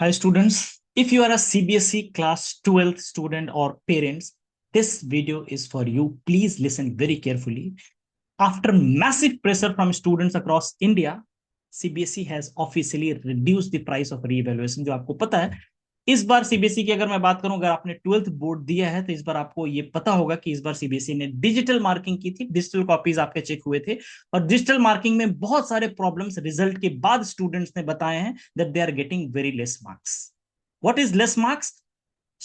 Hi students, if you are a CBSE class 12th student or parents, this video is for you. Please listen very carefully. After massive pressure from students across India, CBSE has officially reduced the price of re-evaluation. जो आपको पता है, इस बार CBSE की अगर मैं बात करूं, अगर आपने 12th बोर्ड दिया है तो इस बार आपको ये पता होगा कि इस बार सीबीएसई ने डिजिटल मार्किंग की थी, डिजिटल कॉपीज आपके चेक हुए थे और डिजिटल मार्किंग में बहुत सारे प्रॉब्लम्स रिजल्ट के बाद स्टूडेंट्स ने बताए हैं that they are getting very less marks. What is less marks?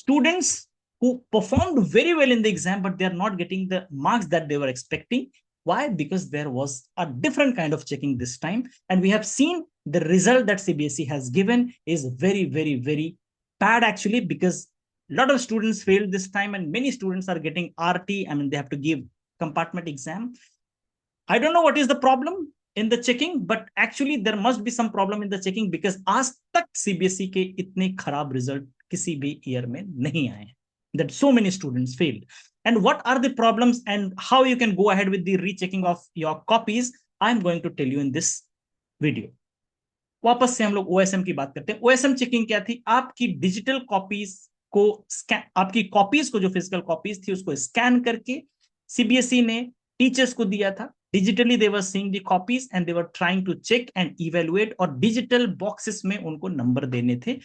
Students who performed very well in the exam, but they are not getting the marks that they were expecting. Why? Because there was a different kind of checking this time. And we have seen the result that CBSE has given is very, very, very bad actually, because a lot of students failed this time and many students are getting RT. I mean, they have to give compartment exam. I don't know what is the problem in the checking, but actually there must be some problem in the checking because आज तक CBSE के इतने खराब result किसी भी year में नहीं आए that so many students failed. And what are the problems and how you can go ahead with the rechecking of your copies, I'm going to tell you in this video. वापस से हम लोग OSM की बात करते हैं. OSM checking क्या थी? आपकी डिजिटल कॉपीज को स्कैन, आपकी कॉपीज को जो फिजिकल कॉपीज थी उसको स्कैन करके सीबीएसई ने टीचर्स को दिया था. Digitally they were seeing the copies and they were trying to check and evaluate और digital boxes में उनको नंबर देने थे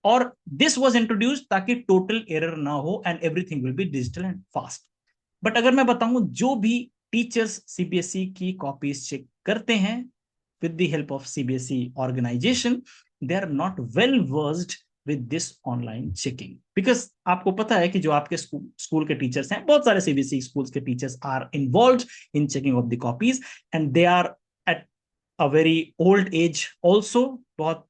और this was introduced ताकि total error ना हो and everything will be digital and fast. But अगर मैं बताऊं, जो भी टीचर्स सीबीएसई की कॉपीज चेक करते हैं with the help of CBSE organization, they are not well versed with this online checking. Because आपको पता है कि जो आपके स्कूल के टीचर्स हैं, बहुत सारे सीबीएसई स्कूल्स के teachers are involved in checking of the copies and they are at a very old age also. बहुत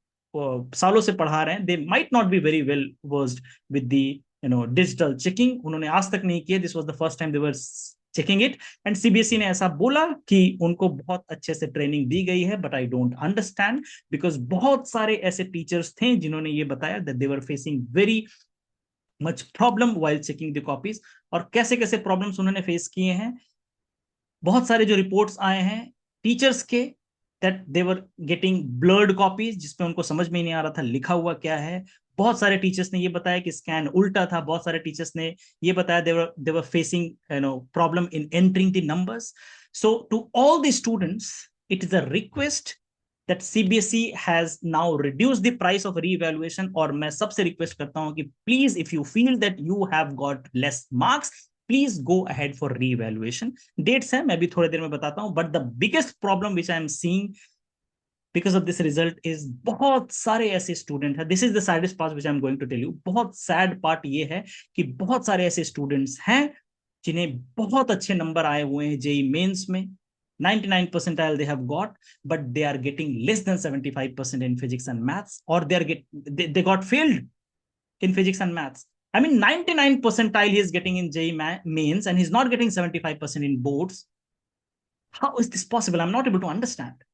सालों से पढ़ा रहे हैं. They might not be very well versed with the digital checking. उन्होंने आज तक नहीं किया. This was the first time they were checking it and CBSE ने ऐसा बोला कि उनको बहुत अच्छे से ट्रेनिंग दी गई है. But I don't understand because बहुत सारे ऐसे टीचर्स थे जिन्होंने ये बताया that they were facing very much problem while checking the copies. और कैसे कैसे प्रॉब्लम्स उन्होंने फेस किए हैं, बहुत सारे जो रिपोर्ट्स आए हैं टीचर्स के that they were getting blurred copies जिसपे उनको समझ में ही नहीं आ रहा था लिखा हुआ क्या है. बहुत सारे टीचर्स ने ये बताया कि स्कैन उल्टा था. बहुत सारे टीचर्स ने ये बताया they were facing problem in entering the numbers. So to all the students it is a request that CBSE has now reduced the price of re-evaluation. और मैं सबसे रिक्वेस्ट करता हूं कि please if you feel that you have got less marks, please go ahead for reevaluation. Dates है, मैं भी थोड़ी देर में बताता हूं. But the biggest problem which I am seeing because of this result is बहुत सारे ऐसे स्टूडेंट है. This is the saddest part which I am going to tell you. बहुत सैड पार्ट ये है कि बहुत सारे ऐसे स्टूडेंट्स हैं जिन्हें बहुत अच्छे नंबर आए हुए हैं जेई मेंस में. 99 percentile they have got, but they are getting less than 75% in physics and maths, or they got failed in physics and maths. I mean, 99 percentile he is getting in JEE mains and he's not getting 75% in boards. How is this possible? I'm not able to understand.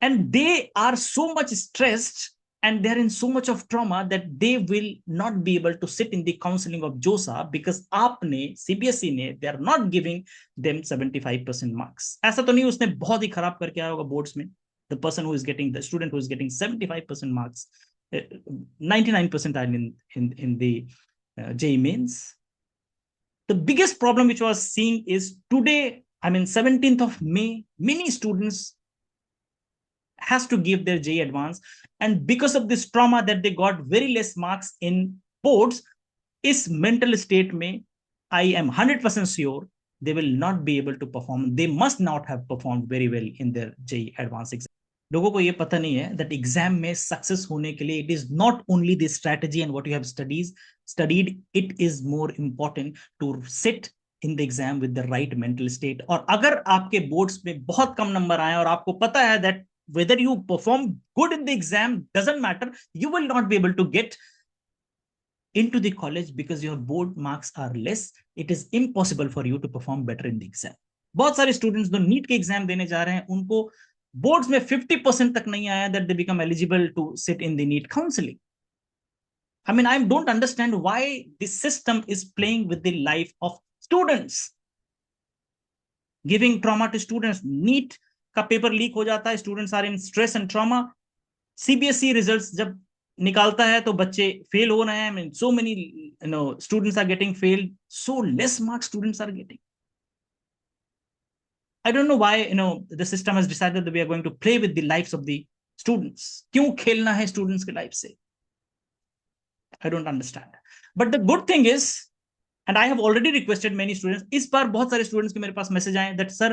And they are so much stressed and they're in so much of trauma that they will not be able to sit in the counseling of JOSA because आपने CBSE ने they are not giving them 75% marks. ऐसा तो नहीं उसने बहुत ही खराब करके आया होगा बोर्ड्स में. The person who is getting, the student who is getting 75% marks, 99% in the JEE mains. The biggest problem which I was seeing is today, I mean 17th of May, many students has to give their JEE advance, and because of this trauma that they got very less marks in boards, is mental state में I am 100% sure they will not be able to perform. They must not have performed very well in their JEE advance exam. लोगों को ये पता नहीं है that exam में success होने के लिए it is not only the strategy and what you have studied, it is more important to sit in the exam with the right mental state. और अगर आपके बोर्ड्स में बहुत कम नंबर आए और आपको पता है that whether you perform good in the exam doesn't matter, you will not be able to get into the college because your board marks are less. It is impossible for you to perform better in the exam. बहुत सारे students जो NEET के exam देने जा रहे हैं उनको boards में 50% तक नहीं आया that they become eligible to sit in the NEET counseling. I mean, I don't understand why this system is playing with the life of students, giving trauma to students. NEET का paper leak हो जाता है, students are in stress and trauma. CBSE results जब निकालता है तो बच्चे fail हो रहे हैं. I mean, so many students are getting failed, so less marks students are getting. I don't know why the system has decided that we are going to play with the lives of the students. क्यों खेलना है students के life से? I don't understand. But the good thing is, and I have already requested many students, इस बार बहुत सारे students के मेरे पास message आए that sir,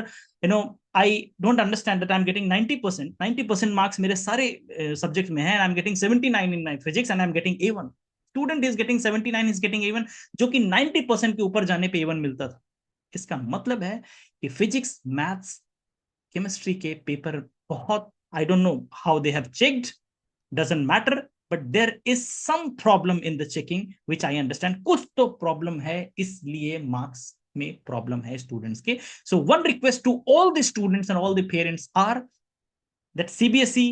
I don't understand that I'm getting 90% marks मेरे सारे subjects में हैं, and I'm getting 79 in my physics and I'm getting A1. Student is getting 79, is getting A1, जो कि 90% के ऊपर जाने पे A1 मिलता था. इसका मतलब है कि फिजिक्स, मैथ्स, केमिस्ट्री के पेपर बहुत, I don't know how they have checked, doesn't matter, but there is some problem in the checking which I understand. कुछ तो प्रॉब्लम है, इसलिए मार्क्स में प्रॉब्लम है स्टूडेंट्स के. So one request to all the students and all the parents are that CBSE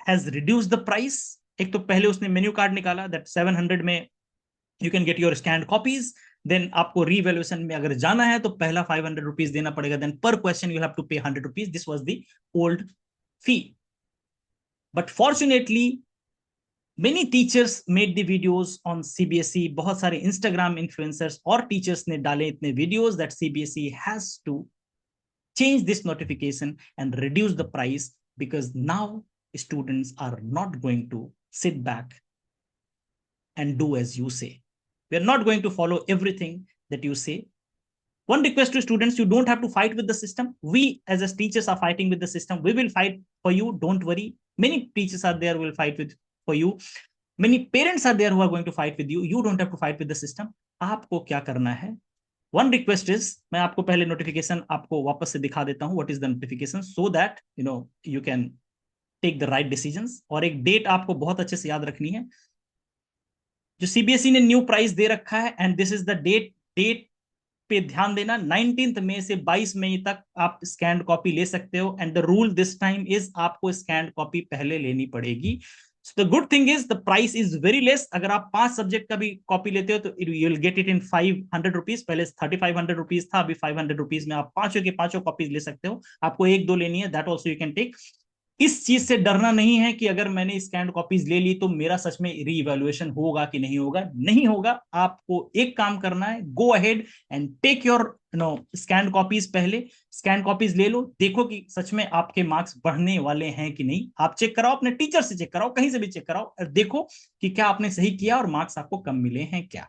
has reduced the price. एक तो पहले उसने मेन्यू कार्ड निकाला दैट 700 में you can get your scanned copies. Then आपको रीवैल्यूएशन में अगर जाना है तो पहला 500 रुपीज देना पड़ेगा. देन पर question you have to pay 100 rupees. This was the old fee. But fortunately many teachers made the videos on CBSE. बहुत सारे इंस्टाग्राम इन्फ्लुएंसर्स और टीचर्स ने डाले इतने videos that CBSE has to change this notification and reduce the price, because now students are not going to sit back and do as you say. We are not going to follow everything that you say. One request to students, you don't have to fight with the system. We as teachers are fighting with the system. We will fight for you, don't worry. Many teachers are there, will fight with for you. Many parents are there who are going to fight with you. You don't have to fight with the system. आपको क्या करना है? One request is, मैं आपको पहले notification आपको वापस से दिखा देता हूं. What is the notification, so that you can take the right decisions. और एक डेट आपको बहुत अच्छे से याद रखनी है. जो सीबीएसई ने न्यू प्राइस दे रखा है, and this is the date पे ध्यान देना. 19 मई से 22 मई तक आप स्कैन कॉपी ले सकते हो. And the rule this time is, आपको स्कैन कॉपी पहले लेनी पड़ेगी. So the good thing is the price is very less. अगर आप 5 सब्जेक्ट का भी कॉपी लेते हो तो you will get it in 500 rupees. पहले 3500 रुपीज था, अभी 500 रुपीज में आप पांचों के पांचों कॉपीज ले सकते हो. आपको एक दो लेनी है, that also you can take. इस चीज से डरना नहीं है कि अगर मैंने स्कैन कॉपीज ले ली तो मेरा सच में रीइवैल्यूएशन होगा कि नहीं होगा. नहीं होगा. आपको एक काम करना है, go ahead and take your scan copies. पहले स्कैन कॉपीज ले लो, देखो कि सच में आपके मार्क्स बढ़ने वाले हैं कि नहीं. आप चेक कराओ, अपने टीचर से चेक कराओ, कहीं से भी चेक कराओ, देखो कि क्या आपने सही किया और मार्क्स आपको कम मिले हैं क्या.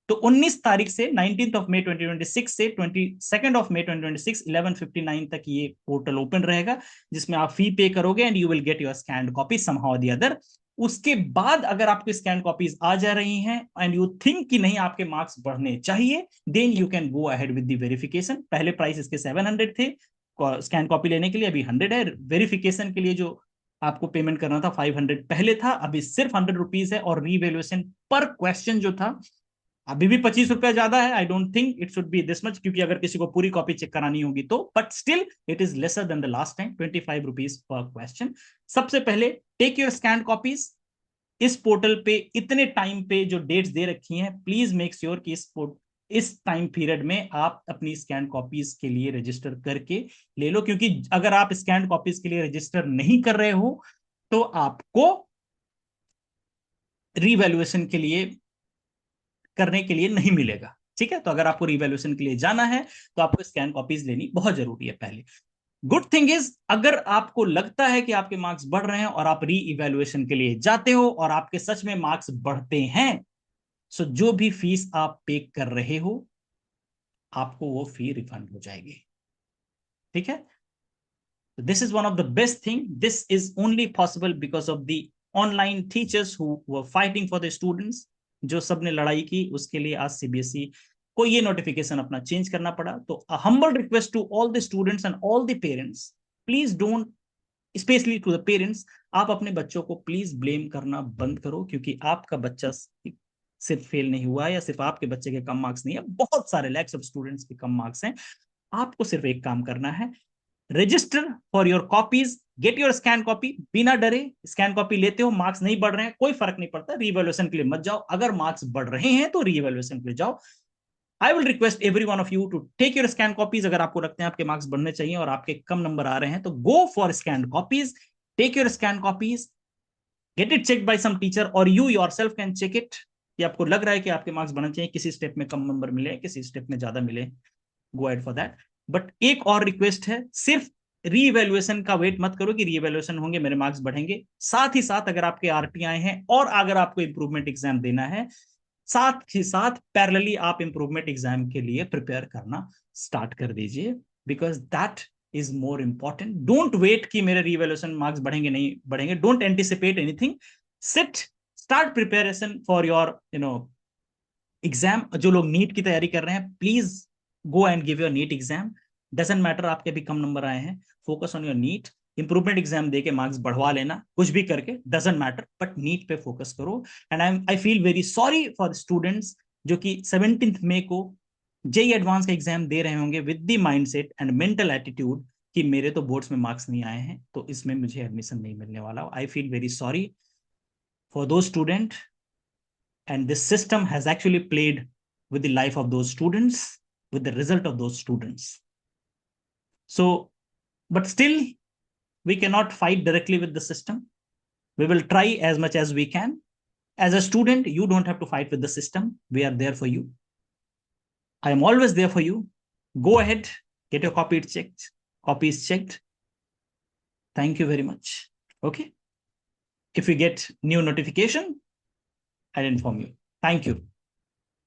तो 19 तारीख से 19 मई 2026 से 22 मई 2026 11:59 तक ये पोर्टल ओपन रहेगा, जिसमें आप फी पे करोगे and you will get your scanned copy somehow the other. उसके बाद अगर आपको स्कैन कॉपीज आ जा रही हैं एंड यू थिंक कि नहीं आपके मार्क्स बढ़ने चाहिए, then you can go ahead with the verification. पहले प्राइस इसके 700 थे स्कैन कॉपी लेने के लिए, अभी 100 है. वेरिफिकेशन के लिए जो आपको पेमेंट करना था 500 पहले था, अभी सिर्फ 100 रुपीज है. और रीवैल्यूएशन पर क्वेश्चन जो था अभी भी 25 रुपया ज्यादा है. I don't think it should be this much, क्योंकि अगर किसी को पूरी कॉपी चेक करानी होगी तो, but still it is lesser than the last time. 25 rupees per question. सबसे पहले टेक योर स्कैन कॉपीज. इस पोर्टल पे इतने टाइम पे जो डेट्स दे रखी हैं, प्लीज मेक श्योर कि इस टाइम पीरियड में आप अपनी स्कैन कॉपीज के लिए रजिस्टर करके ले लो. क्योंकि अगर आप स्कैन कॉपीज के लिए रजिस्टर नहीं कर रहे हो तो आपको रीवैल्यूएशन के लिए करने के लिए नहीं मिलेगा. ठीक है, तो अगर आपको रिवैल्यूएशन के लिए जाना है तो आपको स्कैन कॉपीज लेनी बहुत जरूरी है पहले. गुड थिंग इज, अगर आपको लगता है कि आपके मार्क्स बढ़ रहे हैं और आप री इवैल्यूएशन के लिए जाते हो और आपके सच में मार्क्स बढ़ते हैं, सो जो भी फीस आप पे कर रहे हो आपको वो फी रिफंड हो जाएगी. ठीक है, this is one of the best thing. This is only possible because of the online teachers who were fighting for the students. जो सबने लड़ाई की उसके लिए आज सीबीएसई को ये नोटिफिकेशन अपना चेंज करना पड़ा. तो humble request to all the students and all the parents, please don't, specially to the parents, आप अपने बच्चों को प्लीज ब्लेम करना बंद करो. क्योंकि आपका बच्चा सिर्फ फेल नहीं हुआ या सिर्फ आपके बच्चे के कम मार्क्स नहीं है, बहुत सारे लैक्स ऑफ स्टूडेंट्स के कम मार्क्स हैं. आपको सिर्फ एक काम करना है, register for your copies, get your scan copy. बिना डरे स्कैन कॉपी लेते हो, मार्क्स नहीं बढ़ रहे हैं कोई फर्क नहीं पड़ता, रीवैल्यूएशन के लिए मत जाओ. अगर मार्क्स बढ़ रहे हैं तो रीवैल्यूएशन के लिए जाओ. I will request every one of you to take your scan copies. अगर आपको लगते हैं आपके मार्क्स बढ़ने चाहिए और आपके कम नंबर आ रहे हैं तो go for scan copies, take your scan copies. Get it check by some teacher और you yourself can check it कि आपको लग रहा है कि आपके मार्क्स बनने चाहिए, किसी स्टेप में कम नंबर मिले, किसी स्टेप में ज्यादा मिले, go ahead for that. But एक और रिक्वेस्ट है, सिर्फ रीइवेल्युएशन का वेट मत करो कि रीइवेल्युएशन होंगे मेरे मार्क्स बढ़ेंगे। साथ ही साथ अगर आपके आरटीआई हैं और अगर आपको इंप्रूवमेंट एग्जाम देना है, साथ ही साथ पैरेलली आप इंप्रूवमेंट एग्जाम के लिए प्रिपेयर करना स्टार्ट कर दीजिए, because that is more important. Don't wait कि मेरे रीवैल्यूएशन मार्क्स बढ़ेंगे नहीं बढ़ेंगे, don't anticipate anything, sit, start preparation for your exam. जो लोग नीट की तैयारी कर रहे हैं, please go and give your NEET exam. Doesn't matter आपके भी कम नंबर आए हैं, focus on your NEET. Improvement exam देके मार्क्स बढ़वा लेना, कुछ भी करके, डजेंट मैटर, बट नीट पे फोकस करो। And I feel very sorry for students जो कि 17 मई को जेई एडवांस का एग्जाम दे रहे होंगे with the mindset and mental attitude कि मेरे तो बोर्ड्स में मार्क्स नहीं आए हैं तो इसमें मुझे एडमिशन नहीं मिलने वाला। I feel very sorry for दो student, and this system has actually played with the life of those students, with the result of those students. So, but still, we cannot fight directly with the system. We will try as much as we can. As a student, you don't have to fight with the system. We are there for you. I am always there for you. Go ahead, get your copies checked. Thank you very much. Okay. If we get new notification, I'll inform you. Thank you.